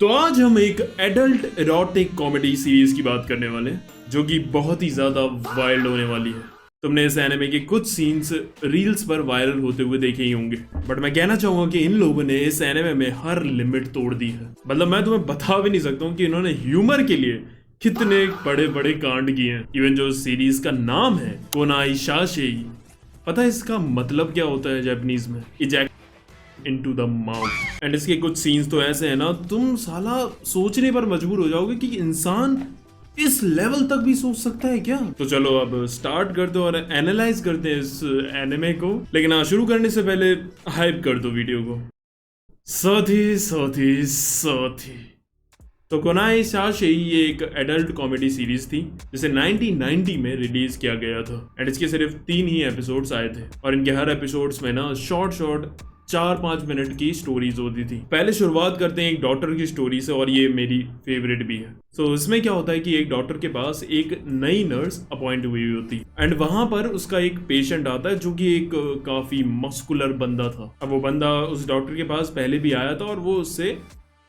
तो आज हम एक एडल्ट एरोटिक कॉमेडी सीरीज की बात करने वाले हैं जो कि बहुत ही ज्यादा वाइल्ड होने वाली है। तुमने इस एनिमे के कुछ सीन्स रील्स पर वायरल होते हुए देखे ही होंगे, बट मैं कहना चाहूंगा कि इन लोगों ने इस एनिमे में हर लिमिट तोड़ दी है। मतलब मैं तुम्हें बता भी नहीं सकता हूँ कि इन्होंने ह्यूमर के लिए कितने बड़े बड़े कांड किए हैं। इवन जो सीरीज का नाम है कोनाई शाशेई, पता है इसका मतलब क्या होता है जापानीज में? Into the mouth. एंड इसके कुछ सीन्स तो ऐसे हैं ना, तुम साला सोचने पर मजबूर हो जाओगे कि इंसान इस लेवल तक भी सोच सकता है क्या। तो चलो अब स्टार्ट करते और एनालाइज करते हैं इस एनिमे को। लेकिन हाँ, शुरू करने से पहले हाइप कर दो वीडियो को। साथी तो कोनाई शाशेई ये एक एडल्ट कॉमेडी सीरीज थी जिसे 1990 में रिलीज किया गया था। एंड इसके सिर्फ 3 ही एपिसोड्स आए थे और इनके हर एपिसोड्स में ना शॉर्ट 4-5 मिनट की स्टोरीज होती थी। पहले शुरुआत करते हैं एक डॉक्टर की स्टोरी से और ये मेरी फेवरेट भी है। सो इसमें क्या होता है कि एक डॉक्टर के पास एक नई नर्स अपॉइंट हुई होती है एंड वहां पर उसका एक पेशेंट आता है जो कि एक काफी मस्कुलर बंदा था। अब वो बंदा उस डॉक्टर के पास पहले भी आया था और वो उससे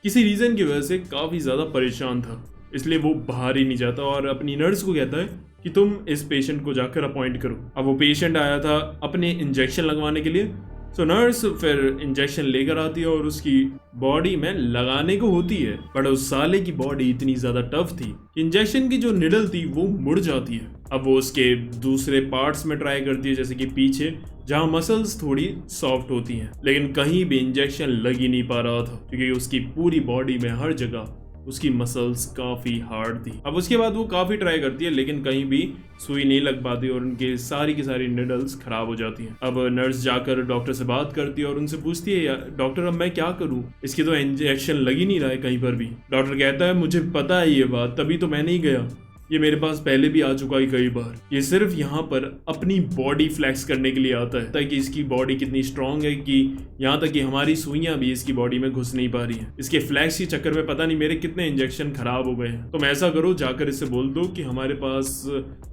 किसी रीजन की वजह से काफी ज्यादा परेशान था, इसलिए वो बाहर ही नहीं जाता और अपनी नर्स को कहता है कि तुम इस पेशेंट को जाकर अपॉइंट करो। अब वो पेशेंट आया था अपने इंजेक्शन लगवाने के लिए। सो नर्स फिर इंजेक्शन लेकर आती है और उसकी बॉडी में लगाने को होती है, बट उस साले की बॉडी इतनी ज्यादा टफ थी कि इंजेक्शन की जो निडल थी वो मुड़ जाती है। अब वो उसके दूसरे पार्ट्स में ट्राई करती है, जैसे कि पीछे जहां मसल्स थोड़ी सॉफ्ट होती हैं, लेकिन कहीं भी इंजेक्शन लग ही नहीं पा रहा था क्योंकि उसकी पूरी बॉडी में हर जगह उसकी मसल्स काफी हार्ड थी। अब उसके बाद वो काफी ट्राई करती है लेकिन कहीं भी सुई नहीं लग पाती और उनके सारी की सारी निडल्स खराब हो जाती हैं। अब नर्स जाकर डॉक्टर से बात करती है और उनसे पूछती है, यार डॉक्टर अब मैं क्या करूं, इसके तो इंजेक्शन लग ही नहीं रहा है कहीं पर भी। डॉक्टर कहता है मुझे पता है ये बात, तभी तो मैं नहीं गया, ये मेरे पास पहले भी आ चुका है कई बार। ये सिर्फ यहाँ पर अपनी बॉडी फ्लैक्स करने के लिए आता है ताकि इसकी बॉडी कितनी स्ट्रांग है कि यहाँ तक कि हमारी सुइयां भी इसकी बॉडी में घुस नहीं पा रही हैं। इसके फ्लैक्स के चक्कर में पता नहीं मेरे कितने इंजेक्शन खराब हो गए हैं। तुम ऐसा करो, जाकर इससे बोल दो कि हमारे पास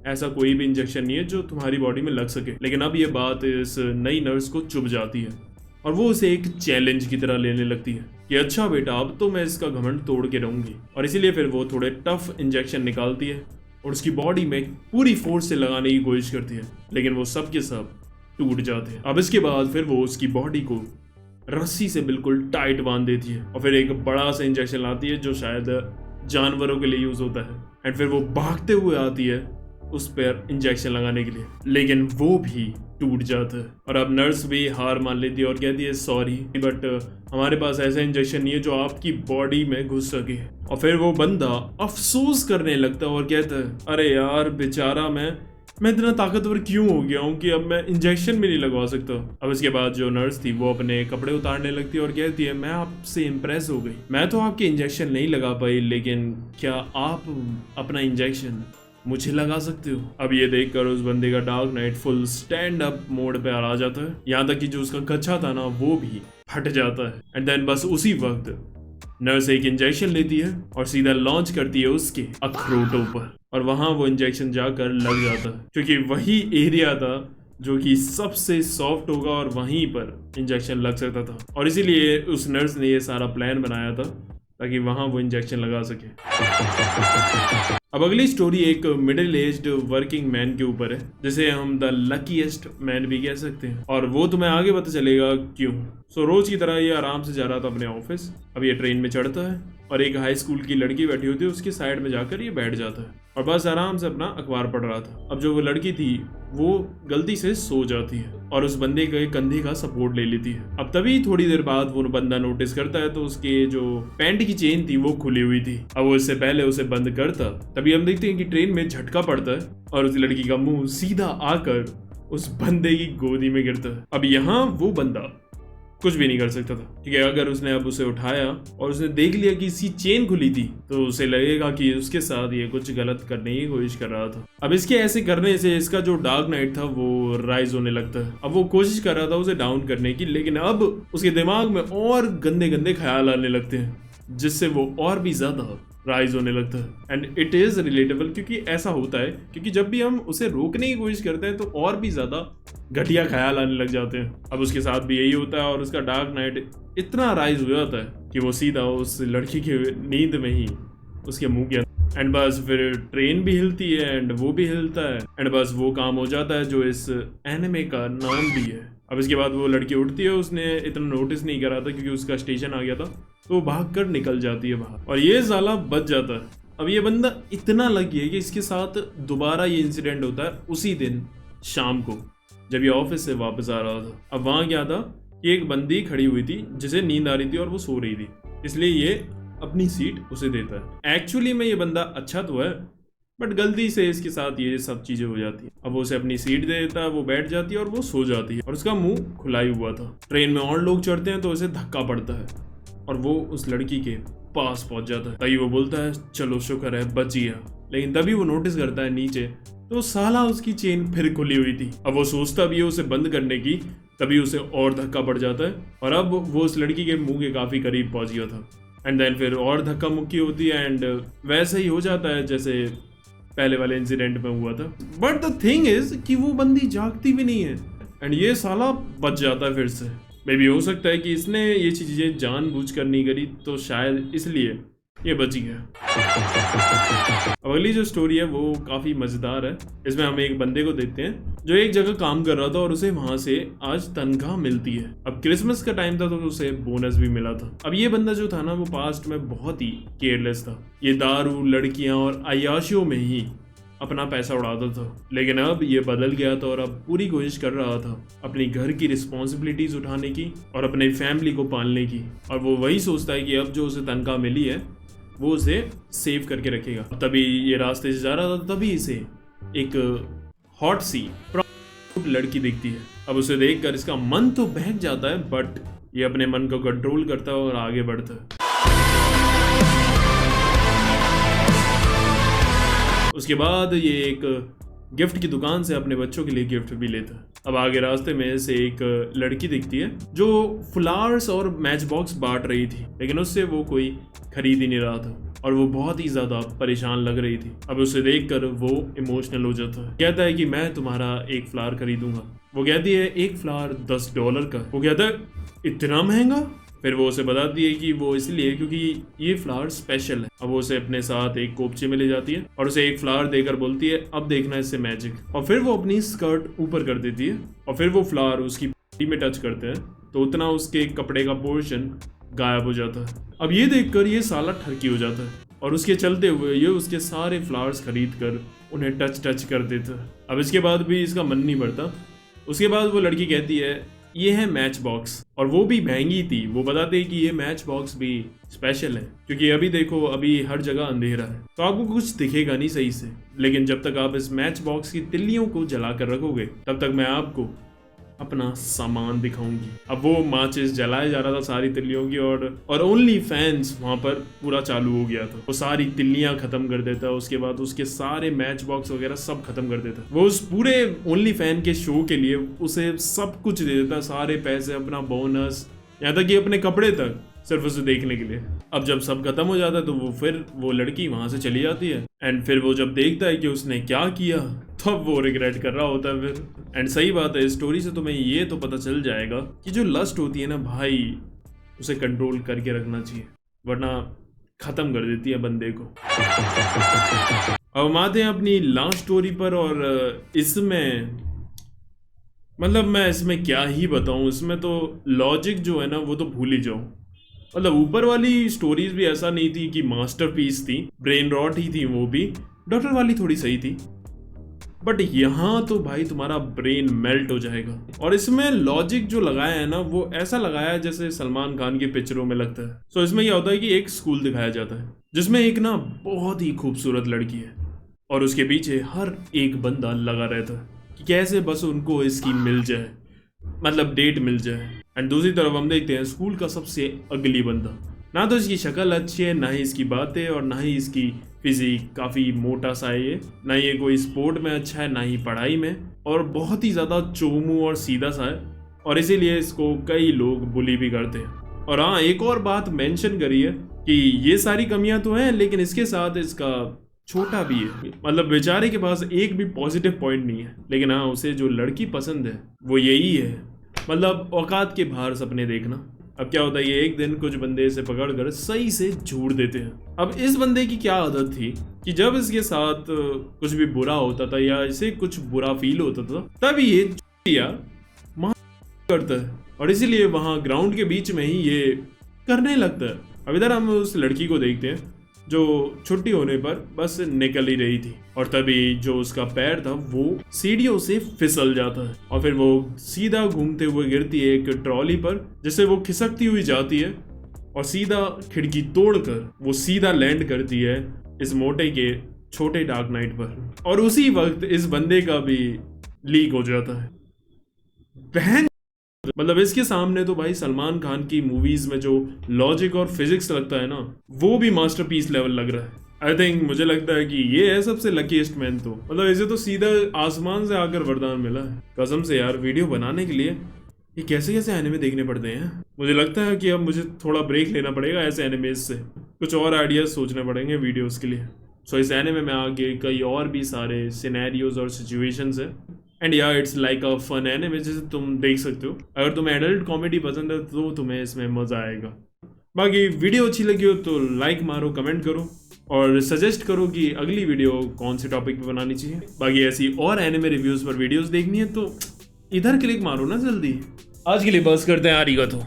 ऐसा कोई भी इंजेक्शन नहीं है जो तुम्हारी बॉडी में लग सके। लेकिन अब ये बात इस नई नर्स को चुभ जाती है और वो उसे एक चैलेंज की तरह लेने लगती है कि अच्छा बेटा, अब तो मैं इसका घमंड तोड़ के रहूंगी। और इसीलिए फिर वो थोड़े टफ इंजेक्शन निकालती है और उसकी बॉडी में पूरी फोर्स से लगाने की कोशिश करती है, लेकिन वो सब के सब टूट जाते हैं। अब इसके बाद फिर वो उसकी बॉडी को रस्सी से बिल्कुल टाइट बांध देती है और फिर एक बड़ा सा इंजेक्शन लाती है जो शायद जानवरों के लिए यूज होता है। एंड फिर वो भागते हुए आती है उस पर इंजेक्शन लगाने के लिए, लेकिन वो भी टूट जाता है। और अब नर्स भी हार मान लेती है और कहती है सॉरी बट हमारे पास ऐसा इंजेक्शन नहीं है जो आपकी बॉडी में घुस सके। और फिर वो बंदा अफसोस करने लगता है और कहता है अरे यार बेचारा, मैं इतना ताकतवर क्यों हो गया हूँ कि अब मैं इंजेक्शन भी नहीं लगवा सकता। अब इसके बाद जो नर्स थी वो अपने कपड़े उतारने लगती है और कहती है मैं आपसे इम्प्रेस हो गई, मैं तो आपके इंजेक्शन नहीं लगा पाई, लेकिन क्या आप अपना इंजेक्शन मुझे लगा सकते हो। अब ये देखकर उस बंदे का dark night full stand up mode पे आ जाता है, यहाँ तक कि जो उसका कच्छा था ना वो भी फट जाता है। एंड देन बस उसी वक्त नर्स एक इंजेक्शन लेती है और सीधा लॉन्च करती है उसके अखरोटों पर और वहां वो इंजेक्शन जाकर लग जाता है क्योंकि वही एरिया था जो कि सबसे सॉफ्ट होगा और वहीं पर इंजेक्शन लग सकता था। और इसीलिए उस नर्स ने ये सारा प्लान बनाया था ताकि वहां वो इंजेक्शन लगा सके। अब अगली स्टोरी एक मिडिल एज्ड वर्किंग मैन के ऊपर है जिसे हम द लकीएस्ट मैन भी कह सकते हैं, और वो तुम्हें आगे पता चलेगा क्यों। सो रोज की तरह ये आराम से जा रहा था अपने ऑफिस। अब ये ट्रेन में चढ़ता है और एक हाई स्कूल की लड़की बैठी होती है, उसकी साइड में जाकर ये बैठ जाता है और बस आराम से अपना अखबार पढ़ रहा था। अब जो वो लड़की थी वो गलती से सो जाती है और उस बंदे के कंधे का सपोर्ट ले लेती है। अब तभी थोड़ी देर बाद वो बंदा नोटिस करता है तो उसके जो पैंट की चेन थी वो खुली हुई थी। अब वो इससे पहले उसे बंद करता, तभी हम देखते हैं कि ट्रेन में झटका पड़ता है और उस लड़की का मुंह सीधा आकर उस बंदे की गोदी में गिरता है। अब यहाँ वो बंदा कुछ भी नहीं कर सकता था क्योंकि अगर उसने अब उसे उठाया और उसने देख लिया कि इसकी चेन खुली थी तो उसे लगेगा कि उसके साथ ये कुछ गलत करने की कोशिश कर रहा था। अब इसके ऐसे करने से इसका जो डार्क नाइट था वो राइज होने लगता है। अब वो कोशिश कर रहा था उसे डाउन करने की, लेकिन अब उसके दिमाग में और गंदे गंदे ख्याल आने लगते हैं जिससे वो और भी ज्यादा राइज होने लगता है। एंड इट इज रिलेटेबल क्योंकि ऐसा होता है क्योंकि जब भी हम उसे रोकने की कोशिश करते हैं तो और भी ज्यादा घटिया ख्याल आने लग जाते हैं। अब उसके साथ भी यही होता है और उसका डार्क नाइट इतना राइज हो जाता है कि वो सीधा उस लड़की के नींद में ही उसके मुंह के एंड बस फिर ट्रेन भी हिलती है एंड वो भी हिलता है एंड बस वो काम हो जाता है जो इस एनिमे का नाम भी है। अब इसके बाद वो लड़की उठती है, उसने इतना नोटिस नहीं करा था क्योंकि उसका स्टेशन आ गया था, तो वो भाग कर निकल जाती है बाहर और ये साला बच जाता है। अब ये बंदा इतना लकी है कि इसके साथ दोबारा ये इंसिडेंट होता है उसी दिन शाम को जब ये ऑफिस से वापस आ रहा था। अब वहाँ क्या था कि एक बंदी खड़ी हुई थी जिसे नींद आ रही थी और वो सो रही थी, इसलिए ये अपनी सीट उसे देता है। एक्चुअली में ये बंदा अच्छा तो है बट गलती से इसके साथ ये सब चीजें हो जाती है। अब वो उसे अपनी सीट दे देता है, वो बैठ जाती है और वो सो जाती है और उसका मुंह खुला ही हुआ था। ट्रेन में और लोग चढ़ते हैं तो उसे धक्का पड़ता है और वो उस लड़की के पास पहुंच जाता है। तभी वो बोलता है चलो शुक्र है बच गया, लेकिन तभी वो नोटिस करता है नीचे तो साला उसकी चेन फिर खुली हुई थी। अब वो सोचता भी है उसे बंद करने की, तभी उसे और धक्का पड़ जाता है और अब वो उस लड़की के मुंह के काफी करीब पहुंच गया था एंड देन फिर और धक्का मुक्की होती है एंड वैसे ही हो जाता है जैसे पहले वाले इंसिडेंट में हुआ था। बट द थिंग इज कि वो बंदी जागती भी नहीं है एंड ये साला बच जाता है फिर से। मे बी हो सकता है कि इसने ये चीजें जानबूझकर नहीं करी, तो शायद इसलिए ये बच गया। अब अगली जो स्टोरी है वो काफी मजेदार है। इसमें हम एक बंदे को देखते हैं जो एक जगह काम कर रहा था और उसे वहां से आज तनख्वाह मिलती है। अब क्रिसमस का टाइम था तो उसे बोनस भी मिला था। अब ये बंदा जो था ना वो पास्ट में बहुत ही केयरलेस था, ये दारू, लड़कियां और अय्याशियों में ही अपना पैसा उड़ाता था। लेकिन अब ये बदल गया था और अब पूरी कोशिश कर रहा था अपनी घर की रिस्पॉन्सिबिलिटीज उठाने की और अपने फैमिली को पालने की। और वो वही सोचता है कि अब जो उसे तनख्वाह मिली है वो उसे सेव करके रखेगा। तभी ये रास्ते से जा रहा था, तभी इसे एक हॉट सी प्राउड लड़की दिखती है। अब उसे देखकर इसका मन तो बहक जाता है बट ये अपने मन को कंट्रोल करता है और आगे बढ़ता है। उसके बाद ये एक गिफ्ट की दुकान से अपने बच्चों के लिए गिफ्ट भी लेता है। अब आगे रास्ते में से एक लड़की दिखती है जो फ्लावर्स और मैच बॉक्स बांट रही थी, लेकिन उससे वो कोई खरीद ही नहीं रहा था और वो बहुत ही ज्यादा परेशान लग रही थी। अब उसे देखकर वो इमोशनल हो जाता है, कहता है कि मैं तुम्हारा एक फ्लावर खरीदूंगा। वो कहती है एक फ्लावर $10 का। वो कहता है इतना महंगा? फिर वो उसे बताती है कि वो इसलिए क्योंकि ये फ्लावर स्पेशल है। अब वो उसे अपने साथ एक कोपचे में ले जाती है और उसे एक फ्लावर देकर बोलती है अब देखना इससे मैजिक। और फिर वो अपनी स्कर्ट ऊपर कर देती है और फिर वो फ्लावर उसकी बॉडी में टच करते हैं तो उतना उसके कपड़े का पोर्शन गायब हो जाता है। अब ये देखकर ये साला ठरकी हो जाता है और उसके चलते हुए ये उसके सारे फ्लावर्स खरीद कर उन्हें टच कर देता है। अब इसके बाद भी इसका मन नहीं भरता। उसके बाद वो लड़की कहती है ये है मैच बॉक्स और वो भी महंगी थी। वो बताते हैं कि ये मैच बॉक्स भी स्पेशल है क्योंकि अभी देखो अभी हर जगह अंधेरा है तो आपको कुछ दिखेगा नहीं सही से, लेकिन जब तक आप इस मैच बॉक्स की तिल्लियों को जला कर रखोगे तब तक मैं आपको अपना सामान दिखाऊंगी। अब वो माचिस जलाया जा रहा था सारी तिल्लियों की और ओनली फैंस वहां पर पूरा चालू हो गया था। वो सारी तिल्लियां खत्म कर देता है, उसके बाद उसके सारे मैच बॉक्स वगैरह सब खत्म कर देता है। वो उस पूरे ओनली फैन के शो के लिए उसे सब कुछ दे देता है, सारे पैसे, अपना बोनस, यहाँ तक कि अपने कपड़े तक, सिर्फ उसे देखने के लिए। अब जब सब खत्म हो जाता है तो वो लड़की वहां से चली जाती है एंड फिर वो जब देखता है कि उसने क्या किया तब वो रिग्रेट कर रहा होता है फिर। एंड सही बात है, इस स्टोरी से तुम्हें ये तो पता चल जाएगा कि जो लस्ट होती है ना भाई, उसे कंट्रोल करके रखना चाहिए वरना खत्म कर देती है बंदे को। अब हम आते हैं अपनी लास्ट स्टोरी पर और इसमें मतलब मैं इसमें क्या ही बताऊं, इसमें तो लॉजिक जो है ना वो तो भूल ही जाओ। मतलब ऊपर वाली स्टोरीज भी ऐसा नहीं थी कि मास्टरपीस थी, ब्रेन रॉट ही थी, वो भी डॉक्टर वाली थोड़ी सही थी, बट यहाँ तो भाई तुम्हारा ब्रेन मेल्ट हो जाएगा। और इसमें लॉजिक जो लगाया है ना वो ऐसा लगाया है जैसे सलमान खान की पिक्चरों में लगता है। सो इसमें क्या होता है कि एक स्कूल दिखाया जाता है जिसमें एक ना बहुत ही खूबसूरत लड़की है और उसके पीछे हर एक बंदा लगा रहता है कि कैसे बस उनको इसकी मिल जाए, मतलब डेट मिल जाए। एंड दूसरी तरफ हम देखते हैं स्कूल का सबसे अगली बंदा, ना तो इसकी शक्ल अच्छी है, ना ही इसकी बातें और ना ही इसकी फिजिक, काफ़ी मोटा सा है ये, ना ये कोई स्पोर्ट में अच्छा है ना ही पढ़ाई में, और बहुत ही ज़्यादा चोमू और सीधा सा है और इसीलिए इसको कई लोग बुली भी करते हैं। और हाँ, एक और बात मेंशन करी है कि ये सारी कमियां तो हैं लेकिन इसके साथ इसका छोटा भी है, मतलब बेचारे के पास एक भी पॉजिटिव पॉइंट नहीं है, लेकिन हाँ उसे जो लड़की पसंद है वो यही है, मतलब औकात के बाहर सपने देखना। अब क्या होता है, ये एक दिन कुछ बंदे इसे पकड़कर सही से झूठ देते हैं। अब इस बंदे की क्या आदत थी कि जब इसके साथ कुछ भी बुरा होता था या इसे कुछ बुरा फील होता था, तब ये करता है और इसीलिए वहां ग्राउंड के बीच में ही ये करने लगता है। अब इधर हम उस लड़की को देखते हैं जो छुट्टी होने पर बस निकल ही रही थी और तभी जो उसका पैर था वो सीढ़ियों से फिसल जाता है और फिर वो सीधा घूमते हुए गिरती है एक ट्रॉली पर, जिससे वो खिसकती हुई जाती है और सीधा खिड़की तोड़कर वो सीधा लैंड करती है इस मोटे के छोटे डार्क नाइट पर। और उसी वक्त इस बंदे का भी लीक हो जाता है। बहन मतलब इसके सामने तो भाई सलमान खान की मूवीज में जो लॉजिक और फिजिक्स लगता है ना, वो भी मास्टरपीस लेवल लग रहा है। आई थिंक मुझे लगता है कि ये है सबसे लकीस्ट मैन। तो मतलब इसे तो सीधा आसमान से आकर वरदान मिला है। कसम से यार, वीडियो बनाने के लिए ये कैसे कैसे एनिमे देखने पड़ते हैं। मुझे लगता है कि अब मुझे थोड़ा ब्रेक लेना पड़ेगा ऐसे एनिमेज से, कुछ और आइडियाज सोचने पड़ेंगे वीडियोस के लिए। सो इस एनिमे में आगे कई और भी सारे सिनेरियोज और सिचुएशंस है एंड या it's like a fun anime जिसे तुम देख सकते हो। अगर तुम्हें एडल्ट कॉमेडी पसंद है तो तुम्हें इसमें मजा आएगा। बाकी वीडियो अच्छी लगी हो तो लाइक मारो, कमेंट करो और सजेस्ट करो कि अगली वीडियो कौन से टॉपिक पे बनानी चाहिए। बाकी ऐसी और एनिमे रिव्यूज पर वीडियोस देखनी है तो इधर क्लिक मारो ना जल्दी। आज के लिए बस करते हैं, आरिगातो।